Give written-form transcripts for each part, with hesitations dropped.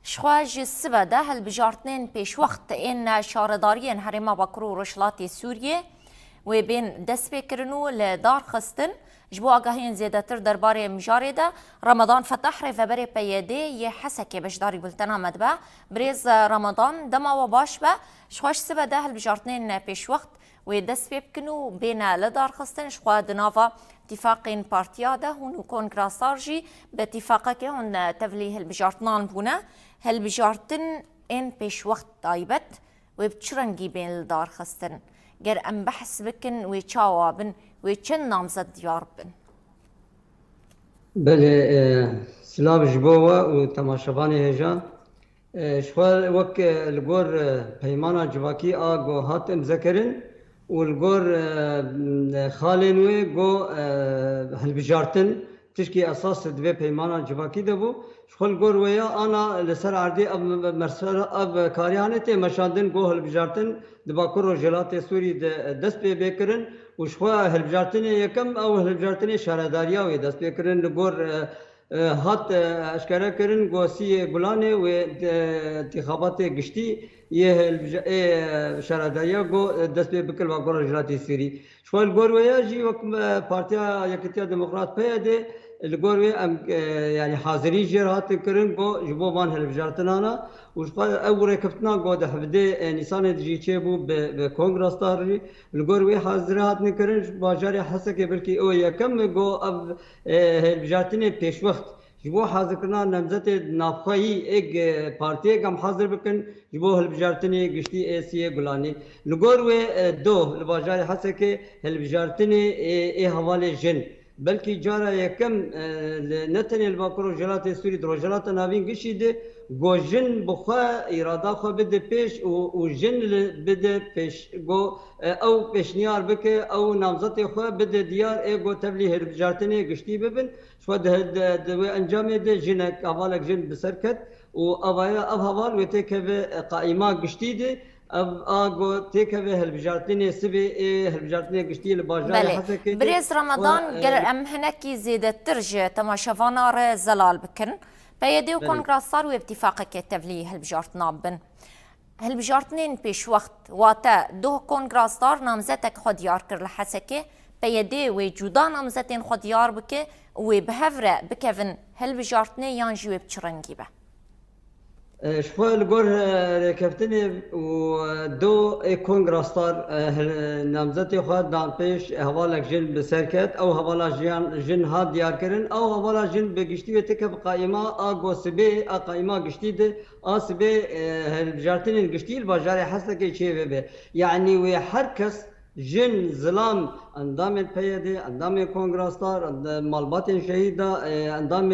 شخواج السبا ده هالبجارتنين بيش وقت إن شارداريين هرما بكرو رشلاتي سوريا وبين دست بكرنو لدار خستن جبو آگاهين زيادتر درباري مجارده رمضان فتح رفبري بيدي يحسكي باش داري بلتنا مدبع بريز رمضان دما وباش با شخواج سبا ده هالبجارتنين بيش وقت ودست بكنو بين لدار خستن شخوا دنافا اتفاقين بارتياده هون كونغراسارجي باتفاقك هون تفليه البجارتنان بونا هالبجارتن ان بيش وقت طايبت وبتشرنجي بين الدار خستن جر ام بحث بكن ويتشاوابن ويتشن نامزد دياربن بله سلام جبوة وتماشفاني هجا شوال وك الجور بيمانا جواكي آجو هات مذكرن والجور خالنوي جو هالبجارتن تشكي أساس دبي بيمانا جواكي دبو شوال جور ويا أنا لسر عردي أب مرسل أب كاريانتي مشاندن جو هالبجارتن دباكرو جلاتي سوري دست بيكرن وشوا هالبجارتن يكم أو هالبجارتن شارداريا ودست بيكرن الجور هات اشکره کردن گوسی گلانه و انتخابات گشتی یه شهرداریا گو دست به بکل و گور جلاتی سری شوال گورویا جی وقت پارتیا یکتیا دموکرات پیاده الگوروی ام يعني حاضرين جرات كرن جو جبو بان هالبجارتنا وشقال اول كفتنا جو ده بده نيسان دجي تشيبو بكونغرس طاري الگوروي حاضرات نكرن باجاري حسك بلكي او يكم جو اب هالبجارتني پیش وقت جبو حاضر كنا نمزت نافخي اك بارتي كم حاضر بكن جبو هالبجارتني قشتي اسيه غلاني الگوروي دو الباجاري حسك هالبجارتني اي حواله جن بلکه جارا یکم نتنی الباکرو جلات سوری درو جلات نابین گشیده گو جن بخوا اراده خو بده پیش و جن بده پیش گو او پیشنیار بکه او نامزد خو بده دیار ای گو تبلیغ هربجارتنی گشتی ببن شو ده انجام ده جن اولک جن بسرکت و اوایا اب حوال و تکه قائمه گشتی ده اب آگو تیکه هالبجارتنی سبی هالبجارتنی گشتی لباجار حسک بريز رمضان قال ام هناكي زيادة ترجع تماشفانا زلال بكن بيدي وكونغرس صار واتفاقك تفلي هالبجارت نابن هالبجارتنين بيش وقت واتا دو كونغرس صار نامزتك خد ياركر لحسكي بيدي وجودا نامزتين خد يار بك وبهفرة بكفن هالبجارتني يانجي وبتشرنجي به شوي الجور ركبتني ودو كونغرس طار نامزتي خد دان بيش هوالك جن بسركت او هوالا جن هاد ديار كرن او هوالا جن بقشتي وتكب قائمة اغو سبي قائمة قشتي ده سبي هالبجارتين القشتي البجاري حسك شيء به يعني وحركس جن ظلام اندام البيدي اندام كونغرس طار مالبات شهيدة اندام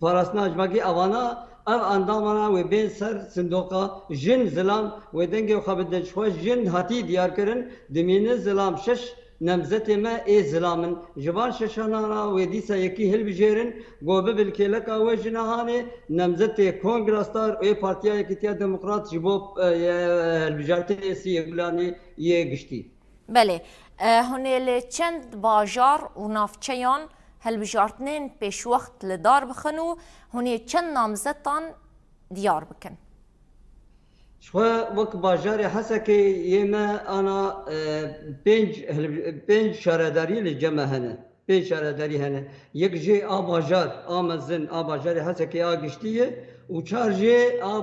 فراسنا جمعي أوانا أو أندامنا وبين سر صندوقا جن زلام ودنجي وخبدن شوي جن هاتي ديار كرن دمين زلام شش نمزت ما إيه زلامن جبان ششانا وديسا يكي هل بجيرن قوبة بالكيلك أو جناهاني نمزت كونغرس تار وي بارتيا يكتيا ديمقراط جبوب البجارتي سيبلاني يقشتي بله هوني چند باجار ونافچيان هالبجارتنين بيش وقت لدار بخنو هوني چند نامزتان ديار بكن شوي وك باجاري حسكي يما انا بنج شارداري للجمع هنا بنج شارداري هنا يك جي باجار مزن باجاري حسكي قشتيه وچار جي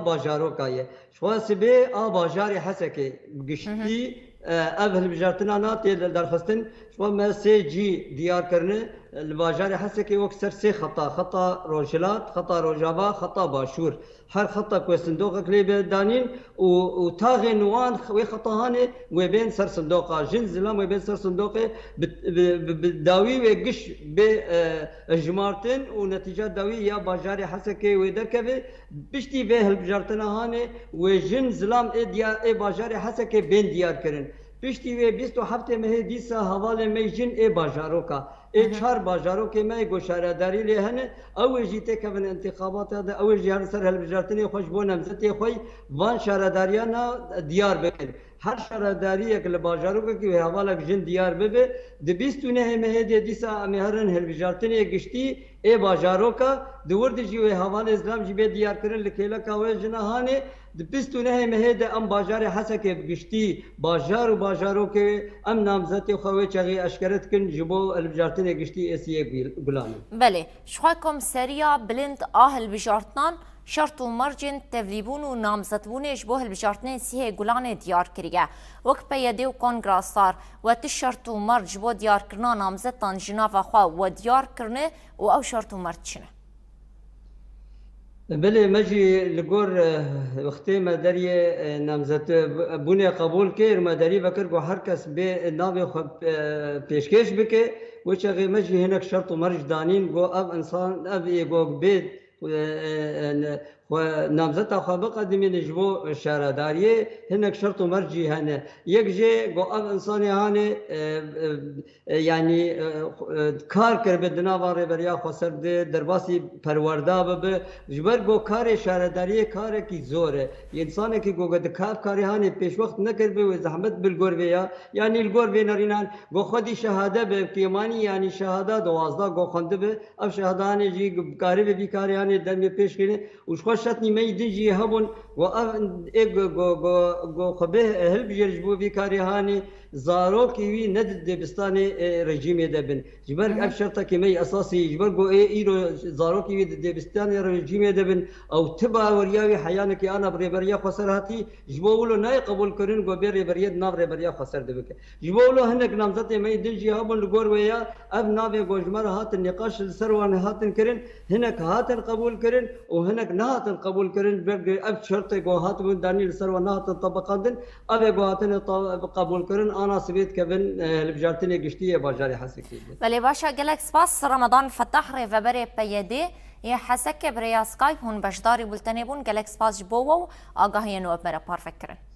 باجارو كايه شوي سبي باجاري حسكي قشتي اول بجارتنا ناتي درخستن شو ما سي جي ديار كرنه الباجار حسكي وكسر سي خطا روجلات خطا روجابا خطا باشور هر خطا كو صندوق كليب دانين وتاغي نوان وي خطا هاني وبين سر صندوق جن زلام وبين سر صندوق بالداوي ويقش بجمارتن ونتيجه داوي يا باجار حسكي ويدركبه بشتي به البجارتنا هاني وجن زلام اي باجار حسكي بين ديار كرن پشتی و 27 ماه دیسا حواله میجن ای باجاروکا ای چهار باجاروک می گوشارداری لهنه او جیته که من انتخابات ده او جیار سر هالبجارتنی خوش بو نمزتی خوی وان شارداریانا دیار بکن هر شهرداریک لباجاروک که حوالک جن دیار ببه د 29 مهدی دیسا مهرن هلبجارتنی گشتی ای باجاروکا دورد جیو حوال اسلام جبه دیار کرن لکیلا کاوی جناهانه د 29 مهدی ام باجار حسک گشتی باجار و باجاروک ام نامزد خوی چغی اشکرت کن جبو هلبجارتنی گشتی اسی گلان. بله شخواکم سریا بلند هلبجارتنان شرط و مرجن تفلیبون و نامزدبونش بو هلبجارتنین سیه گلان دیار کریه وک پیاده و کنگراستار و تی شرط و مرج بو دیار کرنا نامزدتان جناف خواه و دیار کرنه و او شرط و مرج چنه بله مجی لگور وقتی مداری نامزد بونه قبول کرد مداری بکر کو هر کس به نام خود پیشکش بکه و چه مجی هنک شرط و مرج دانین گو اب انسان اب گو بید و نامزد خواب قدمی نجبو شهرداریه هنک شرط و مرجی هنه یک جه گو اب انسانی هنه یعنی کار کر به دناواره بریا خسر ده درباسی پرورده به جبر گو کار شهرداریه کار کی زوره انسان کی گو دکاف کاری هنه پیش وقت نکر به و زحمت بالگور بیا یعنی الگور به نرینان گو خودی شهاده به کیمانی یعنی شهاده 12 گو خونده به اب شهاده هنه جی کاری به بیکاری هنه دم پیش کنه وش شتني ما يدنجي هبون و خبه هل بيجرج بو بيكاري هاني زاروكي وي ند دبستاني رجيم دبن جبر ابشرتا كمي اساسي جبر جو ايرو زاروكي وي دبستاني رجيم دبن او تبا ورياوي حيانك انا بريبريا خسراتي جبولو ناي قبول كرين جو بريبريا ناب بريبريا خسر دبك جبولو هنك نامزت ما يدنجي هبون لغور ويا اب ناب جوجمر هات النقاش السروان هاتن كرين هنك هاتن قبول كرين وهنك نهاتن قبول كرين اب شرط جو هات من دانيل سروان هاتن طبقاندن اب جو هاتن قبول كرين انا سبيت كبن البجارتني قشتيه باجاري حسكي بله باشا گلک سپاس رمضان فتح ری وبره پیده یه حسک بریا سکایپ هون بشداری بولتنی بون گلک سپاس جبوو آگاهی نو اب مرا پار فکرن